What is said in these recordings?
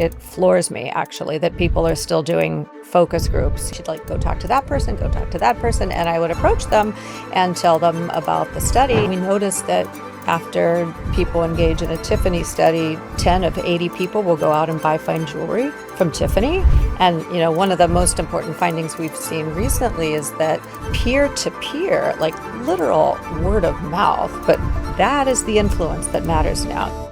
it floors me, actually, that people are still doing focus groups. She'd like, go talk to that person, go talk to that person. And I would approach them and tell them about the study. We noticed that after people engage in a Tiffany study, 10 of 80 people will go out and buy fine jewelry from Tiffany. And, one of the most important findings we've seen recently is that peer-to-peer, like literal word of mouth, but that is the influence that matters now.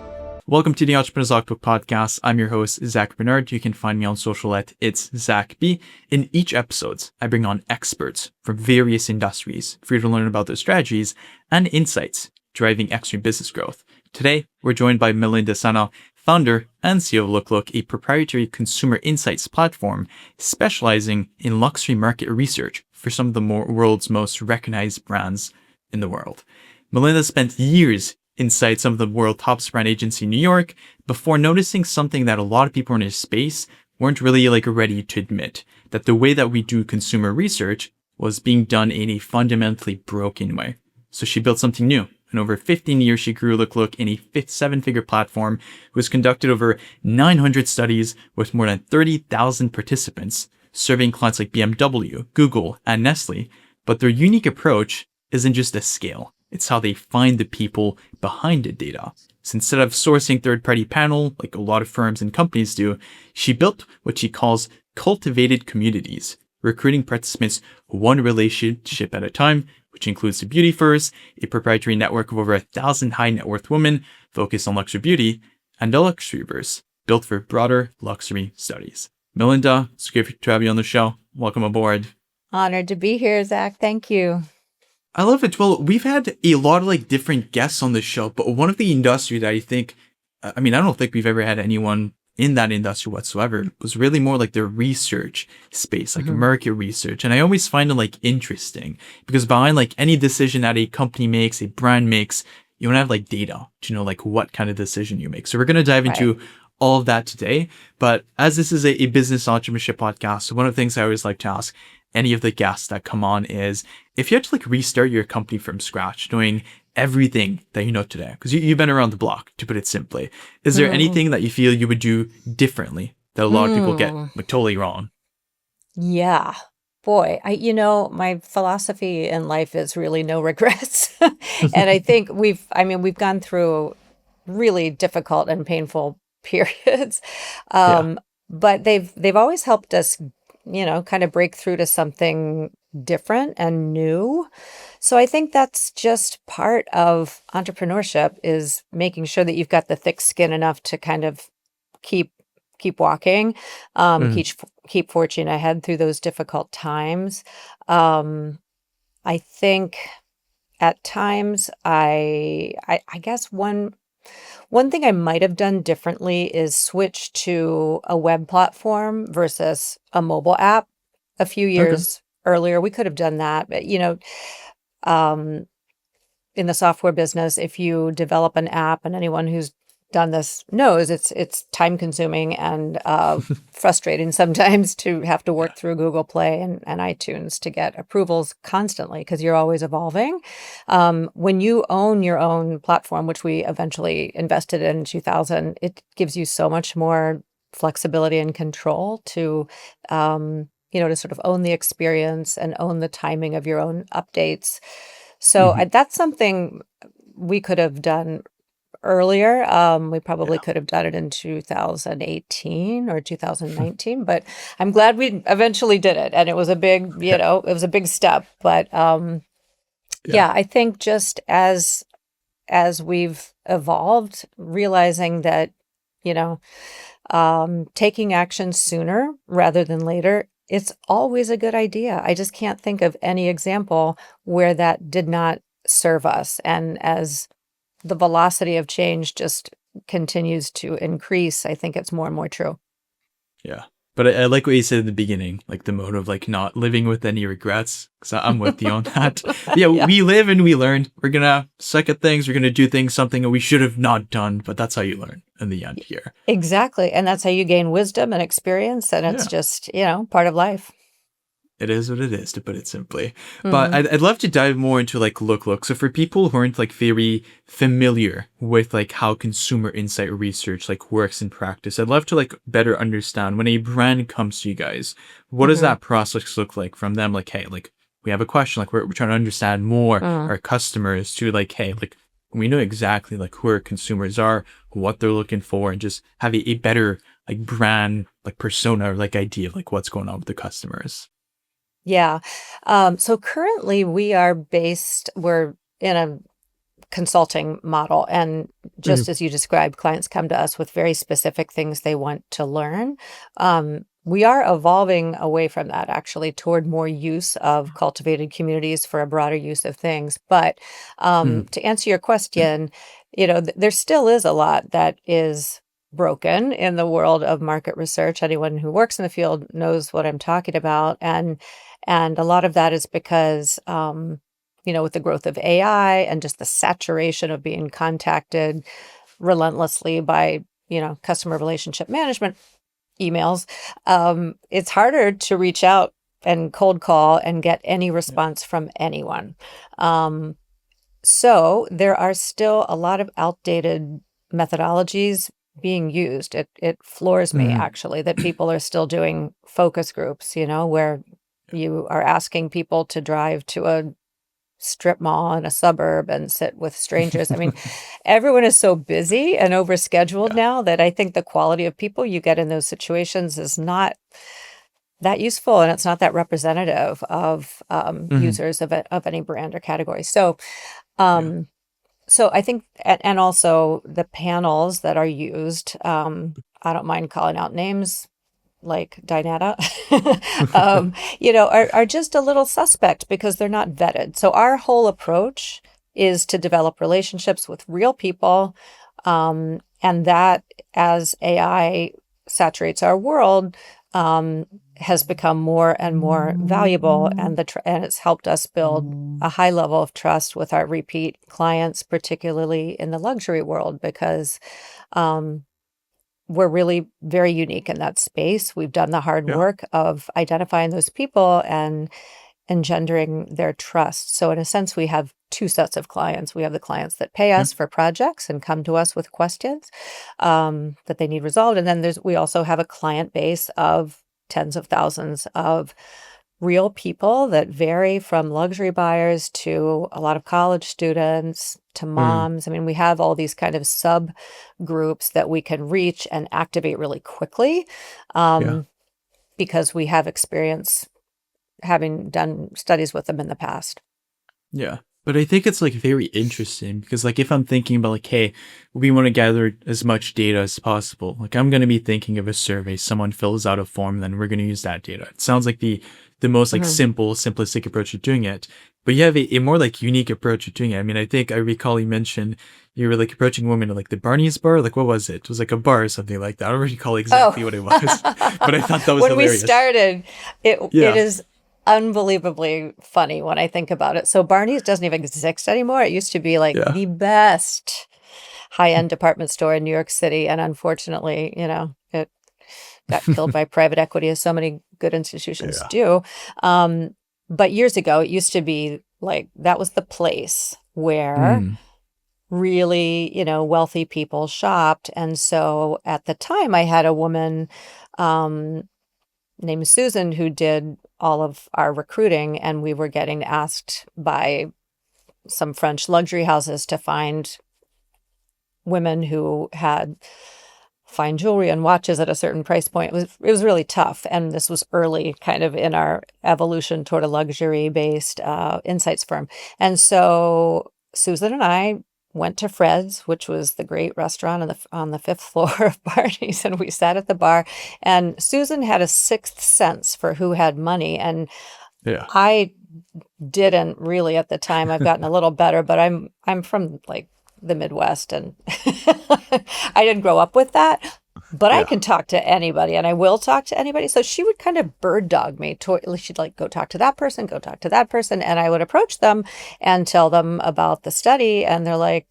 Welcome to the Entrepreneur's Logbook podcast. I'm your host, Zach Bernard. You can find me on social at It's Zach B. In each episode, I bring on experts from various industries for you to learn about their strategies and insights driving extreme business growth. Today, we're joined by Malinda Sanna, founder and CEO of LookLook, a proprietary consumer insights platform specializing in luxury market research for some of the world's most recognized brands in the world. Malinda spent years inside some of the world's top brand agency in New York before noticing something that a lot of people in his space weren't really ready to admit, that the way that we do consumer research was being done in a fundamentally broken way. So she built something new. And over 15 years, she grew LookLook in a seven-figure platform, who has conducted over 900 studies with more than 30,000 participants, serving clients like BMW, Google, and Nestle. But their unique approach isn't just the scale. It's how they find the people behind the data. So instead of sourcing third-party panel, like a lot of firms and companies do, she built what she calls cultivated communities, recruiting participants one relationship at a time, which includes the Beauty First, a proprietary network of over 1,000 high net worth women focused on luxury beauty, and the Luxuryverse, built for broader luxury studies. Malinda, it's great to have you on the show. Welcome aboard. Honored to be here, Zach. Thank you. I love it. Well, we've had a lot of different guests on the show, but one of the industry that I don't think we've ever had anyone in that industry whatsoever, was really more the research space, market research. And I always find it interesting because behind any decision that a company makes, a brand makes, you want to have data to know what kind of decision you make. So we're going to dive into all of that today. But as this is a business entrepreneurship podcast, one of the things I always like to ask any of the guests that come on is, if you had to restart your company from scratch, knowing everything that you know today, because you've been around the block, to put it simply, is there anything that you feel you would do differently that a lot of people get totally wrong? Yeah. Boy, my philosophy in life is really no regrets. And I think we've gone through really difficult and painful periods. But they've always helped us, kind of break through to something different and new. So I think that's just part of entrepreneurship, is making sure that you've got the thick skin enough to kind of keep walking, keep forging ahead through those difficult times. I think at times I guess one thing I might have done differently is switch to a web platform versus a mobile app a few years earlier. We could have done that. But, in the software business, if you develop an app, and anyone who's done this knows it's time consuming and frustrating sometimes to have to work through Google Play and iTunes to get approvals constantly, because you're always evolving. When you own your own platform, which we eventually invested in 2000, it gives you so much more flexibility and control to to sort of own the experience and own the timing of your own updates. So that's something we could have done earlier. We probably could have done it in 2018 or 2019, but I'm glad we eventually did it. And it was a big, it was a big step. But I think just as we've evolved, realizing that, taking action sooner rather than later, it's always a good idea. I just can't think of any example where that did not serve us. And as the velocity of change just continues to increase, I think it's more and more true. Yeah. But I like what you said in the beginning, the mode of not living with any regrets, because I'm with you on that. We live and we learn. We're going to suck at things. We're going to do things, something that we should have not done, but that's how you learn in the end here. Exactly. And that's how you gain wisdom and experience. And it's just, part of life. It is what it is, to put it simply. But Mhm. I'd love to dive more into like LookLook. So for people who aren't like very familiar with like how consumer insight research like works in practice, I'd love to like better understand when a brand comes to you guys, what does Mhm. that process look like from them? Like, hey, like we have a question, like we're trying to understand more Mm. our customers to like, hey, like we know exactly like who our consumers are, what they're looking for, and just have a better like brand, like persona or like idea of like what's going on with the customers. Yeah. So currently we're in a consulting model. And just as you described, clients come to us with very specific things they want to learn. We are evolving away from that actually toward more use of cultivated communities for a broader use of things. But Mhm. to answer your question, there still is a lot that is broken in the world of market research. Anyone who works in the field knows what I'm talking about, and a lot of that is because with the growth of AI and just the saturation of being contacted relentlessly by, customer relationship management emails, it's harder to reach out and cold call and get any Yeah. response from anyone. Um, so there are still a lot of outdated methodologies being used. It floors me Mhm. actually that people are still doing focus groups, where you are asking people to drive to a strip mall in a suburb and sit with strangers. I mean, everyone is so busy and overscheduled Yeah. now that I think the quality of people you get in those situations is not that useful, and it's not that representative of Mhm. users of any brand or category. So, Yeah. um, so I think, and also the panels that are used. I don't mind calling out names like Dinetta, are just a little suspect because they're not vetted. So our whole approach is to develop relationships with real people, and that as AI saturates our world, has become more and more valuable, and and it's helped us build a high level of trust with our repeat clients, particularly in the luxury world, because um, we're really very unique in that space. We've done the hard Yeah. work of identifying those people and engendering their trust. So in a sense, we have two sets of clients. We have the clients that pay Yeah. us for projects and come to us with questions that they need resolved. And then we also have a client base of tens of thousands of real people that vary from luxury buyers to a lot of college students to Mhm. moms. I mean, we have all these kind of subgroups that we can reach and activate really quickly, Yeah. um, because we have experience having done studies with them in the past. Yeah. But I think it's like very interesting because like if I'm thinking about like, hey, we want to gather as much data as possible, like I'm gonna be thinking of a survey, someone fills out a form, then we're gonna use that data. It sounds like the most like Mhm. simple, simplistic approach of doing it. But you have a more like unique approach of doing it. I mean, I think I recall you mentioned you were like approaching women at like the Barney's bar. Like what was it? It was like a bar or something like that. I don't recall exactly what it was, but I thought that was When we hilarious. started, it Yeah. is unbelievably funny when I think about it. So Barneys doesn't even exist anymore. It used to be like Yeah. the best high-end department store in New York City, and unfortunately, it got killed by private equity, as so many good institutions Yeah. do. Um, but years ago, it used to be like that was the place where Mm. really, wealthy people shopped. And so at the time, I had a woman um, named Susan who did all of our recruiting, and we were getting asked by some French luxury houses to find women who had fine jewelry and watches at a certain price point. It was really tough, and this was early kind of in our evolution toward a luxury based insights firm. And so Susan and I went to Fred's, which was the great restaurant on the fifth floor of Barney's, and we sat at the bar. And Susan had a sixth sense for who had money, and Yeah. I didn't really at the time. I've gotten a little better, but I'm from like the Midwest, and I didn't grow up with that. But I Yeah. can talk to anybody, and I will talk to anybody. So she would kind of bird dog me. She'd like go talk to that person, go talk to that person, and I would approach them and tell them about the study, and they're like,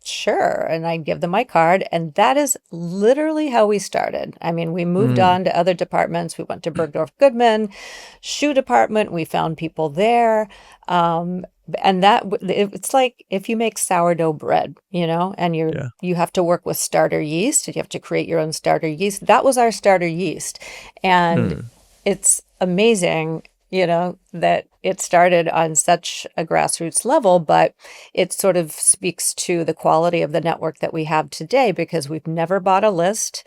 sure. And I'd give them my card. And that is literally how we started. I mean, we moved Mm. on to other departments. We went to Bergdorf Goodman, shoe department. We found people there. And it's like if you make sourdough bread, and Yeah. you have to work with starter yeast, and you have to create your own starter yeast. That was our starter yeast. And Mm. it's amazing, that it started on such a grassroots level, but it sort of speaks to the quality of the network that we have today because we've never bought a list.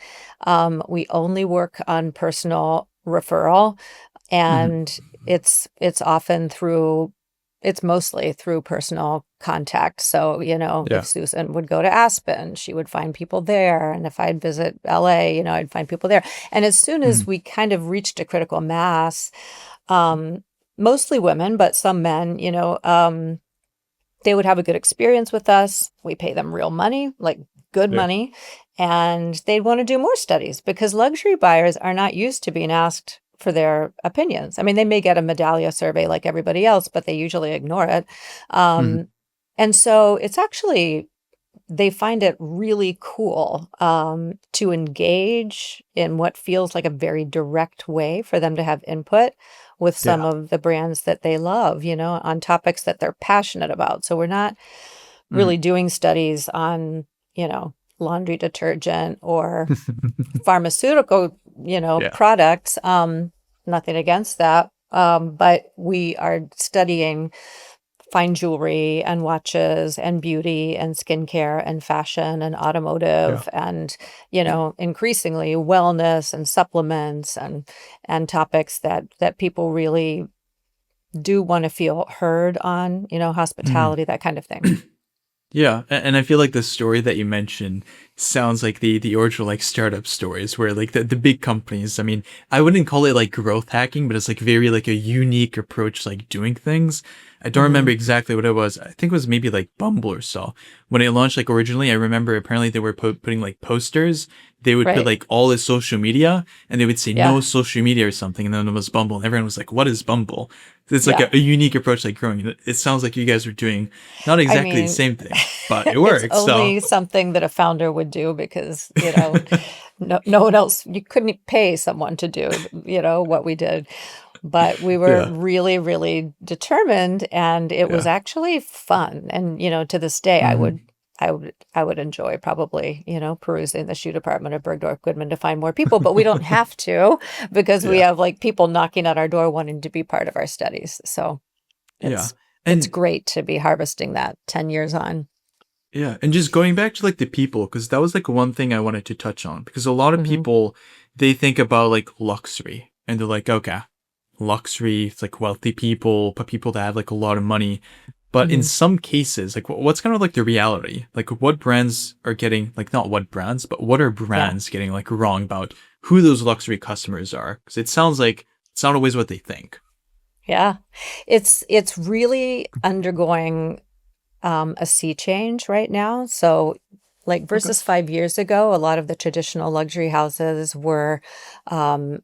We only work on personal referral, Mhm. and it's mostly through personal contact. So, if Yeah. Susan would go to Aspen, she would find people there. And if I'd visit LA, I'd find people there. And as soon as Mhm. we kind of reached a critical mass, um, mostly women, but some men, they would have a good experience with us. We pay them real money, like good Yeah. money, and they'd want to do more studies because luxury buyers are not used to being asked for their opinions. I mean, they may get a Medallia survey like everybody else, but they usually ignore it. Mhm. Um, and so it's actually they find it really cool to engage in what feels like a very direct way for them to have input with some Yeah. of the brands that they love, on topics that they're passionate about. So we're not Mhm. really doing studies on, laundry detergent or pharmaceutical, Yeah. products. Nothing against that. But we are studying fine jewelry and watches and beauty and skincare and fashion and Yeah. automotive and, increasingly wellness and supplements and topics that people really do want to feel heard on, Mhm. hospitality, that kind of thing. Yeah, and I feel like the story that you mentioned sounds like the original like startup stories where like the big companies, I mean, I wouldn't call it like growth hacking, but it's like very like a unique approach to, like doing things. I don't remember Hmm. exactly what it was. I think it was maybe like Bumble or so. When it launched like originally, I remember apparently they were putting like posters. They would put Right. like all his social media and they would say Yeah. no social media or something. And then it was Bumble and everyone was like, what is Bumble? It's like Yeah. a unique approach like growing. It sounds like you guys are doing not I exactly the mean, same thing, but it it's works. So only something that a founder would do because, no one else, you couldn't pay someone to do, what we did. But we were yeah. really, really determined, and it was Yeah. actually fun. And, to this day, Hmm. I would enjoy probably, perusing the shoe department of Bergdorf Goodman to find more people, but we don't have to because we Yeah. have like people knocking at our door wanting to be part of our studies. So Yeah. it's And great to be harvesting that 10 years on. yeah, and just going back to like the people, because that was like one thing I wanted to touch on. Because a lot of Hmm. people they think about like luxury and they're like, okay, luxury, it's like wealthy people, but people that have like a lot of money. But in Hmm. some cases, like what's kind of like the reality? Like what brands are getting like not what brands, but what are Yeah. brands getting like wrong about who those luxury customers are? Because it sounds like it's not always what they think. Yeah. It's really undergoing a sea change right now. So, like Okay. versus 5 years ago, a lot of the traditional luxury houses were on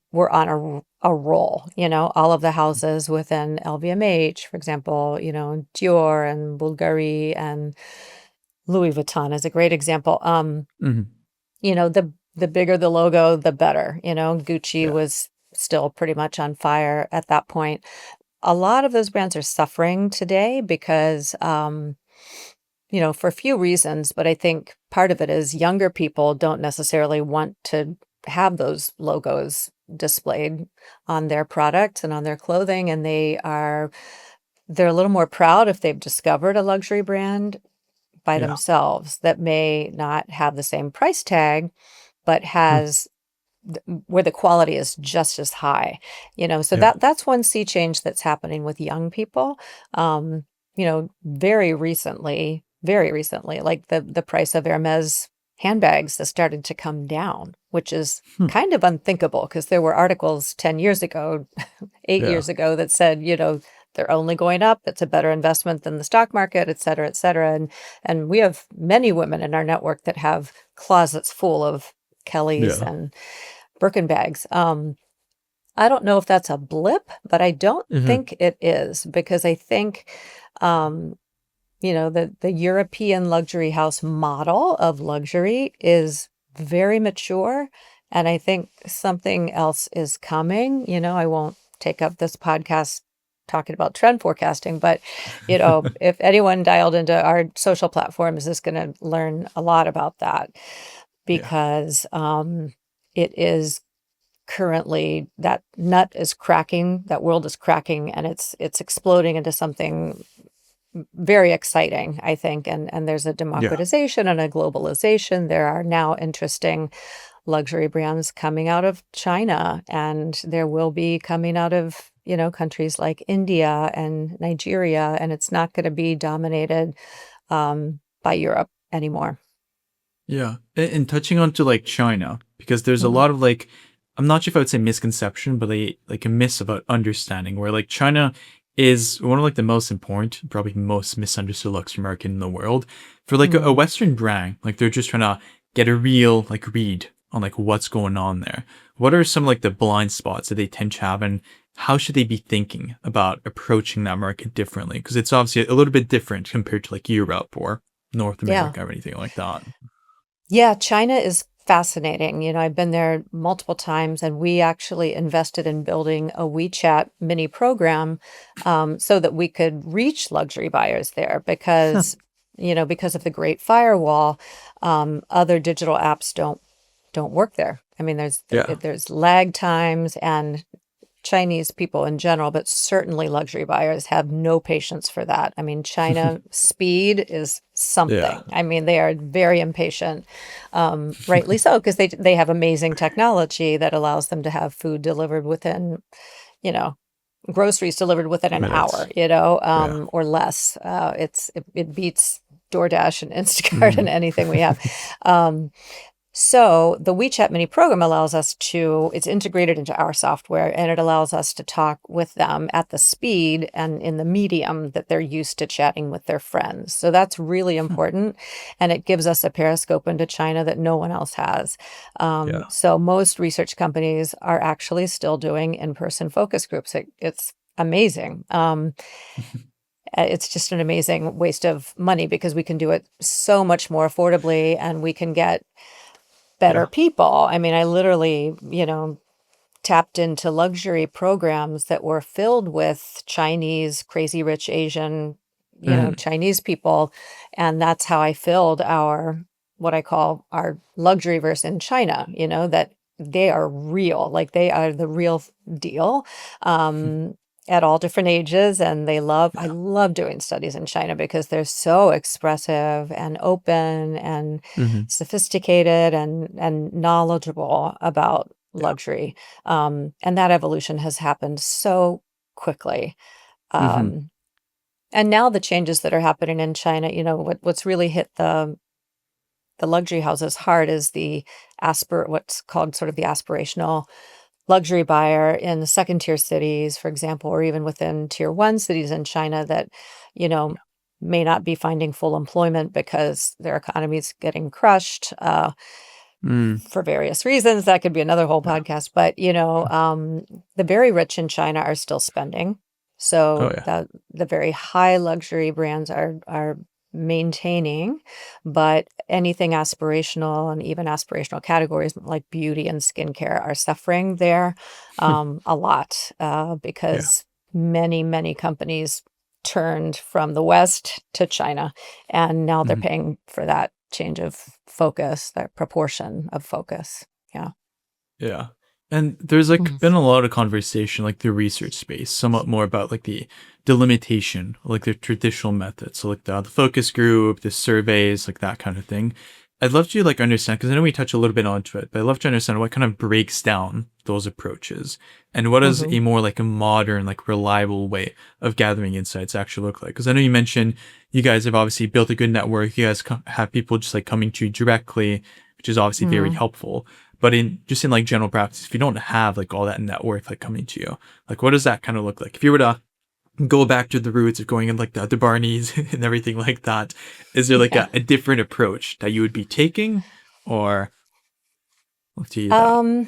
a roll. All of the houses within LVMH, for example, Dior and Bulgari and Louis Vuitton is a great example. Hmm. The bigger the logo, the better. Gucci Yeah. was still pretty much on fire at that point. A lot of those brands are suffering today because, for a few reasons, but I think part of it is younger people don't necessarily want to have those logos displayed on their products and on their clothing, and they're a little more proud if they've discovered a luxury brand by Yeah. themselves that may not have the same price tag, but Hmm. has where the quality is just as high, so Yeah. that's one sea change that's happening with young people. Very recently, like the price of Hermes handbags has started to come down, which is Hmm. kind of unthinkable because there were articles 10 years ago, 8 Yeah. years ago that said, they're only going up. It's a better investment than the stock market, et cetera, et cetera. And we have many women in our network that have closets full of Kellys Yeah. and Birkin bags. I don't know if that's a blip, but I don't Hmm. think it is because I think, um, the European luxury house model of luxury is very mature. And I think something else is coming. I won't take up this podcast talking about trend forecasting, but, if anyone dialed into our social platforms is going to learn a lot about that Yeah. because it is currently that nut is cracking, that world is cracking, and it's exploding into something very exciting, I think. And there's a Yeah. democratization and a globalization. There are now interesting luxury brands coming out of China, and there will be coming out of, countries like India and Nigeria, and it's not going to be dominated by Europe anymore. Yeah. And touching on to like China, because there's a Mhm. lot of like, I'm not sure if I would say misconception, but like a miss about understanding where like China is one of like the most important, probably most misunderstood luxury market in the world. For like a Mm. Western brand, like they're just trying to get a real like read on like what's going on there. What are some like the blind spots that they tend to have, and how should they be thinking about approaching that market differently? Because it's obviously a little bit different compared to like Europe or North Yeah. America or anything like that. Yeah, China is fascinating. I've been there multiple times, and we actually invested in building a WeChat mini program so that we could reach luxury buyers there because of the Great Firewall, other digital apps don't work there. I mean, Yeah. there's lag times, and Chinese people in general, but certainly luxury buyers have no patience for that. I mean, China speed is Yeah. something. I mean, they are very impatient, rightly so, because they have amazing technology that allows them to have food delivered within, you know, groceries delivered within an hour, Minutes. Yeah. or less. It beats DoorDash and Instacart and Mhm. anything we have. Um, so the WeChat mini program allows us it's integrated into our software, and it allows us to talk with them at the speed and in the medium that they're used to chatting with their friends. So that's really important. And it gives us a periscope into China that no one else has. Yeah. So most research companies are actually still doing in-person focus groups. It's amazing. It's just an amazing waste of money because we can do it so much more affordably, and we can get better Yeah. people. I mean, I literally, tapped into luxury programs that were filled with Chinese, crazy rich Asian, Mhm. Chinese people. And that's how I filled what I call our luxury verse in China, that they are real, like they are the real deal. Um, at all different ages, and I Yeah. love doing studies in China because they're so expressive and open and Mhm. sophisticated and knowledgeable about Yeah. luxury. And that evolution has happened so quickly. Mhm. Um, and now the changes that are happening in China, what's really hit the luxury houses hard is what's called sort of the aspirational luxury buyer in the second tier cities, for example, or even within tier one cities in China that, you know, Yeah. may not be finding full employment because their economy is getting crushed. Mm. For various reasons. That could be another whole Yeah. podcast, but the very rich in China are still spending. Oh So yeah. the very high luxury brands are maintaining, but anything aspirational and even aspirational categories like beauty and skincare are suffering there a lot Yeah. because many companies turned from the West to China, and now they're Mhm. paying for that change of focus, that proportion of focus. Yeah. Yeah. And there's like Mhm. been a lot of conversation like the research space, somewhat more about like the limitation, like the traditional methods. So like the focus group, the surveys, like that kind of thing. I'd love to like understand because I know we touch a little bit onto it, but I'd love to understand what kind of breaks down those approaches and what does Mhm. a more like a modern, like reliable way of gathering insights actually look like? Because I know you mentioned you guys have obviously built a good network. You guys have people just like coming to you directly, which is obviously very Mhm. helpful. But in like general practice, if you don't have like all that network like coming to you, like what does that kind of look like? If you were to go back to the roots of going in like the Barneys and everything like that, is there like Yeah. a different approach that you would be taking, or up to you that? Um,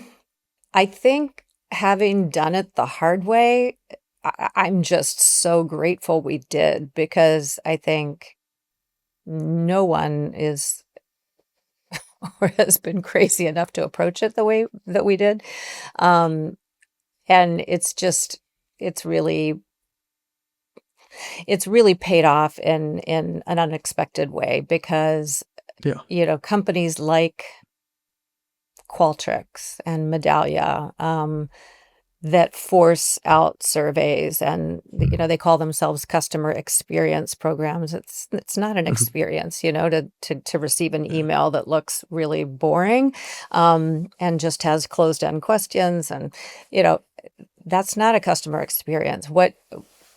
I think having done it the hard way, I'm just so grateful we did because I think no one is or has been crazy enough to approach it the way that we did. Um, and it's really it's really paid off in an unexpected way because, Yeah. companies like Qualtrics and Medallia, that force out surveys and, they call themselves customer experience programs. It's not an experience, to receive an Yeah. email that looks really boring, and just has closed-end questions and, you know, that's not a customer experience.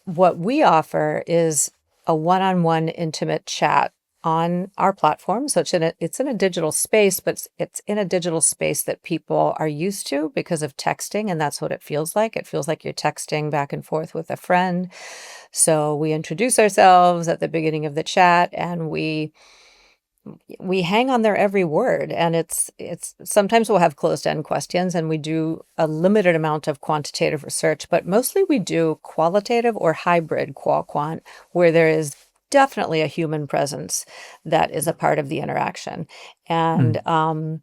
What we offer is a one-on-one intimate chat on our platform. So it's in a digital space, but it's in a digital space that people are used to because of texting, and that's what it feels like. It feels like you're texting back and forth with a friend. So we introduce ourselves at the beginning of the chat, and we hang on their every word, and it's sometimes we'll have closed-end questions, and we do a limited amount of quantitative research, but mostly we do qualitative or hybrid qual-quant, where there is definitely a human presence that is a part of the interaction. And Mm.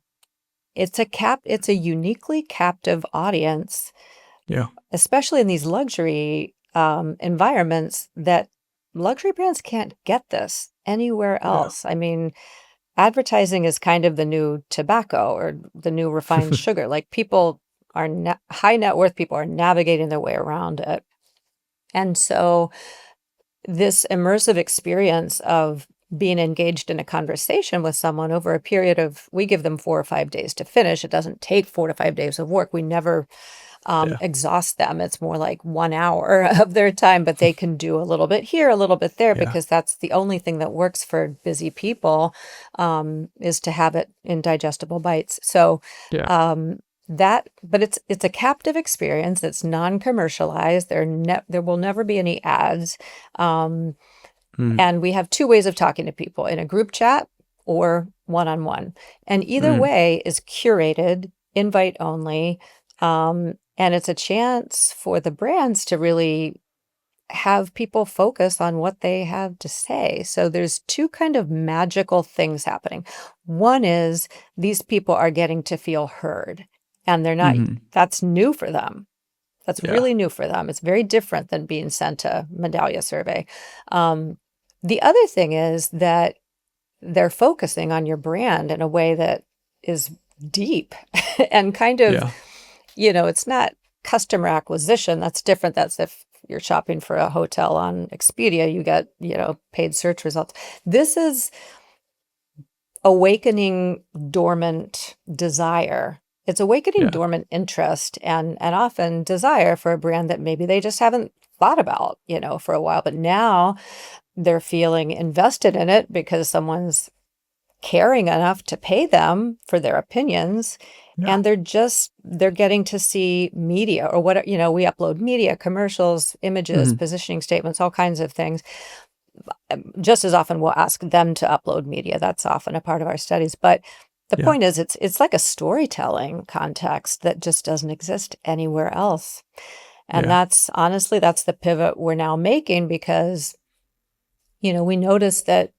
it's a uniquely captive audience, Yeah. especially in these luxury environments, that luxury brands can't get this anywhere Yeah. else. I mean, advertising is kind of the new tobacco or the new refined sugar. Like people high net worth people are navigating their way around it. And so this immersive experience of being engaged in a conversation with someone over a period of, we give them 4 or 5 days to finish. It doesn't take 4 to 5 days of work. We never Yeah. exhaust them. It's more like 1 hour of their time, but they can do a little bit here, a little bit there, Yeah. because that's the only thing that works for busy people, is to have it in digestible bites. So Yeah. but it's a captive experience. It's non-commercialized. There will never be any ads. Um, Mm. and we have two ways of talking to people: in a group chat or one-on-one. And either Mm. way is curated, invite only. And it's a chance for the brands to really have people focus on what they have to say. So there's two kind of magical things happening. One is these people are getting to feel heard, and Mhm. that's new for them. That's Yeah. really new for them. It's very different than being sent a Medallia survey. Um, the other thing is that they're focusing on your brand in a way that is deep and kind of, Yeah. it's not customer acquisition. That's different. That's if you're shopping for a hotel on Expedia, you get, paid search results. This is awakening dormant desire. It's awakening Yeah. dormant interest and often desire for a brand that maybe they just haven't thought about, for a while. But now they're feeling invested in it because someone's caring enough to pay them for their opinions. Yeah. And they're getting to see media or what, we upload media, commercials, images, Mhm. positioning statements, all kinds of things. Just as often we'll ask them to upload media. That's often a part of our studies. But the Yeah. point is, it's like a storytelling context that just doesn't exist anywhere else. And Yeah. that's honestly, that's the pivot we're now making because, we noticed that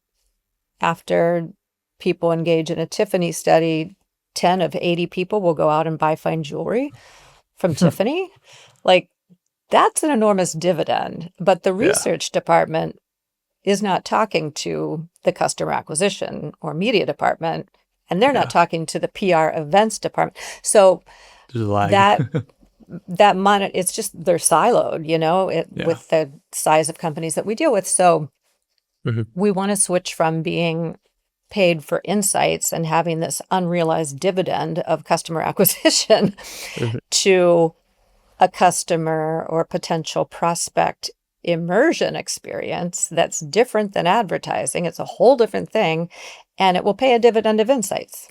after people engage in a Tiffany study, 10 of 80 people will go out and buy fine jewelry from Tiffany. Like, that's an enormous dividend. But the Yeah. research department is not talking to the customer acquisition or media department, and they're not Yeah. talking to the PR events department. So There's a lag. that it's just they're siloed, Yeah. with the size of companies that we deal with. So Mhm. we want to switch from being paid for insights and having this unrealized dividend of customer acquisition Mhm. to a customer or potential prospect immersion experience that's different than advertising. It's a whole different thing, and it will pay a dividend of insights.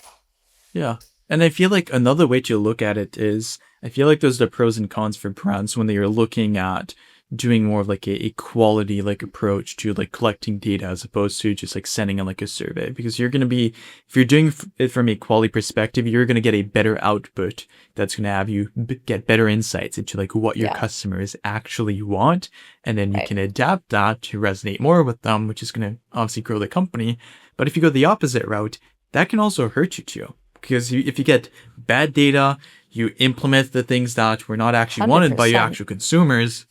Yeah. And I feel like another way to look at it is I feel like there's the pros and cons for brands when they are looking at doing more of like a quality like approach to like collecting data as opposed to just like sending in like a survey, because you're going to be, if you're doing it from a quality perspective, you're going to get a better output that's going to have you get better insights into like what your Yeah. customers actually want, and then you Right. can adapt that to resonate more with them, which is going to obviously grow the company. But if you go the opposite route, that can also hurt you too, because if you get bad data, you implement the things that were not actually wanted by your 100%. actual consumers,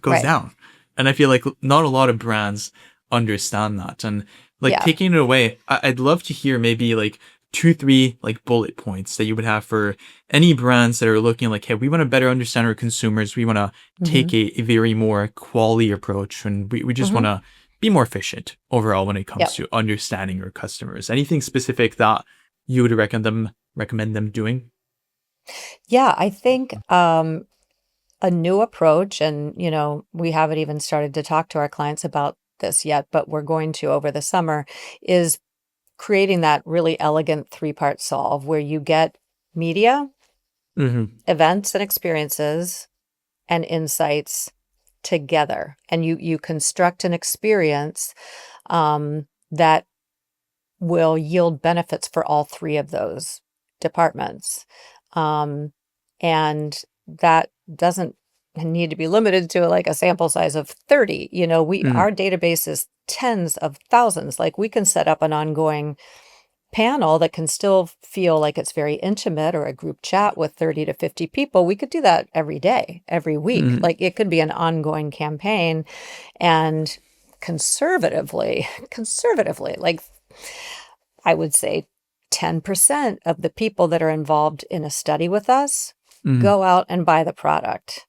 goes Right. down. And I feel like not a lot of brands understand that. And like Yeah. taking it away, I'd love to hear maybe like 2, 3 like bullet points that you would have for any brands that are looking like, hey, we want to better understand our consumers. We want to Hmm. take a very more quality approach, and we just want Hmm. to be more efficient overall when it comes Yep. to understanding our customers. Anything specific that you would recommend them doing? Yeah, I think a new approach, and we haven't even started to talk to our clients about this yet, but we're going to over the summer, is creating that really elegant three-part solve where you get media, Mm-hmm. events and experiences, and insights together, and you construct an experience that will yield benefits for all three of those departments. Um, and that doesn't need to be limited to like a sample size of 30. Mm-hmm. Our database is tens of thousands. Like we can set up an ongoing panel that can still feel like it's very intimate, or a group chat with 30 to 50 people. We could do that every day, every week. Mm-hmm. Like it could be an ongoing campaign. And conservatively, like I would say 10% of the people that are involved in a study with us Mm-hmm. go out and buy the product.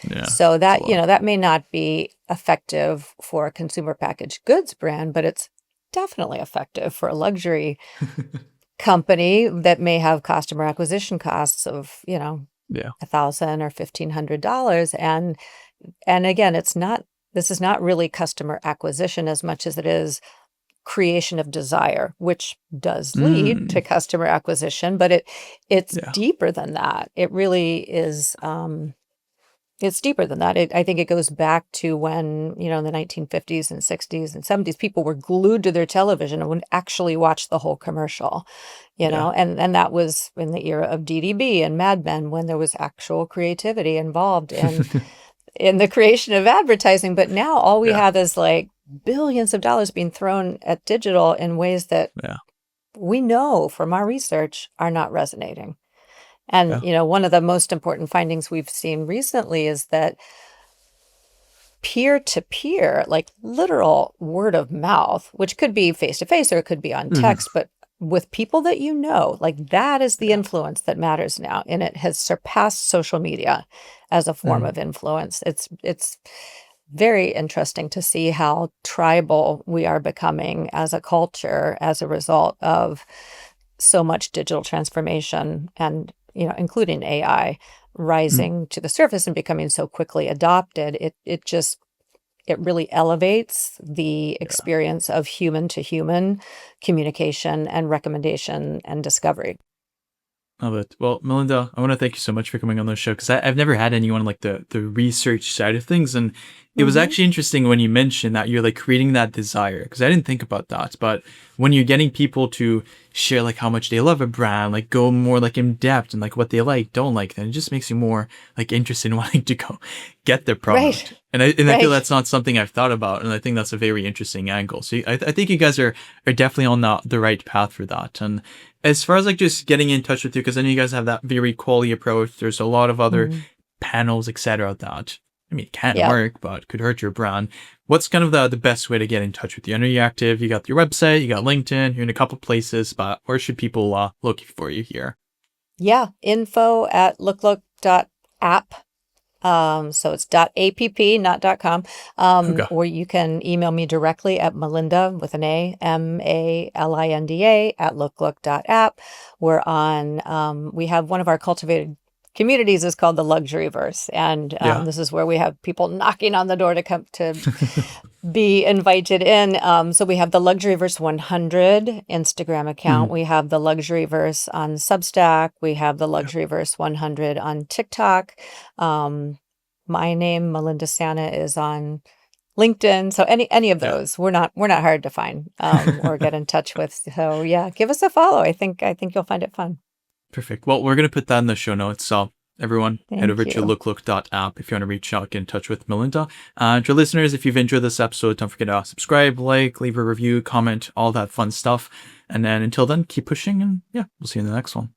Yeah, So it's a that, lot. that may not be effective for a consumer packaged goods brand, but it's definitely effective for a luxury company that may have customer acquisition costs of, Yeah. 1,000 or $1,500. And again, this is not really customer acquisition as much as it is creation of desire, which does lead to Mm. customer acquisition, but it's Yeah. deeper than that. It really is. It's deeper than that. I think it goes back to when, in the 1950s and 60s and 70s, people were glued to their television and would actually watch the whole commercial, Yeah. and that was in the era of DDB and Mad Men, when there was actual creativity involved in the creation of advertising. But now all we Yeah. have is like billions of dollars being thrown at digital in ways that Yeah. we know from our research are not resonating. And, Yeah. one of the most important findings we've seen recently is that peer to peer, like literal word of mouth, which could be face to face or it could be on Mhm. text, but with people that like that is the Yeah. influence that matters now. And it has surpassed social media as a form Mhm. of influence. It's very interesting to see how tribal we are becoming as a culture as a result of so much digital transformation, and including AI Mm. rising to the surface and becoming so quickly adopted. It really elevates the Yeah. experience of human to human communication and recommendation and discovery. Love it. Well, Melinda, I want to thank you so much for coming on the show, because I've never had anyone like the research side of things. And it was Hmm. actually interesting when you mentioned that you're like creating that desire, because I didn't think about that. But when you're getting people to share like how much they love a brand, like go more like in depth and like what they like, don't like, then it just makes you more like interested in wanting to go get their Right, product. And I feel right. that's not something I've thought about. And I think that's a very interesting angle. So I think you guys are definitely on the right path for that. And as far as like just getting in touch with you, because I know you guys have that very quality approach. There's a lot of other Mhm. panels, etc. That, I mean, can Yeah. work, but could hurt your brand. What's kind of the best way to get in touch with you? I know you're active. You got your website, you got LinkedIn, you're in a couple places, but where should people look for you here? Yeah. info@looklook.app. So it's .app, not .com. Okay. Or you can email me directly at Malinda with an A, Malinda @looklook.app. We have one of our cultivated communities is called the Luxuryverse. And Yeah. this is where we have people knocking on the door to come to be invited in. So we have the Luxuryverse 100 Instagram account. Mhm. We have the Luxuryverse on Substack. We have the Yeah. Luxuryverse 100 on TikTok. Um, my name, Malinda Sanna, is on LinkedIn. So any of Yeah. those, we're not hard to find or get in touch with. So yeah, give us a follow. I think you'll find it fun. Perfect. Well, we're going to put that in the show notes. So everyone, head over Thank to you. looklook.app if you want to reach out, get in touch with Malinda. To listeners, if you've enjoyed this episode, don't forget to subscribe, like, leave a review, comment, all that fun stuff. And then until then, keep pushing, and yeah, we'll see you in the next one.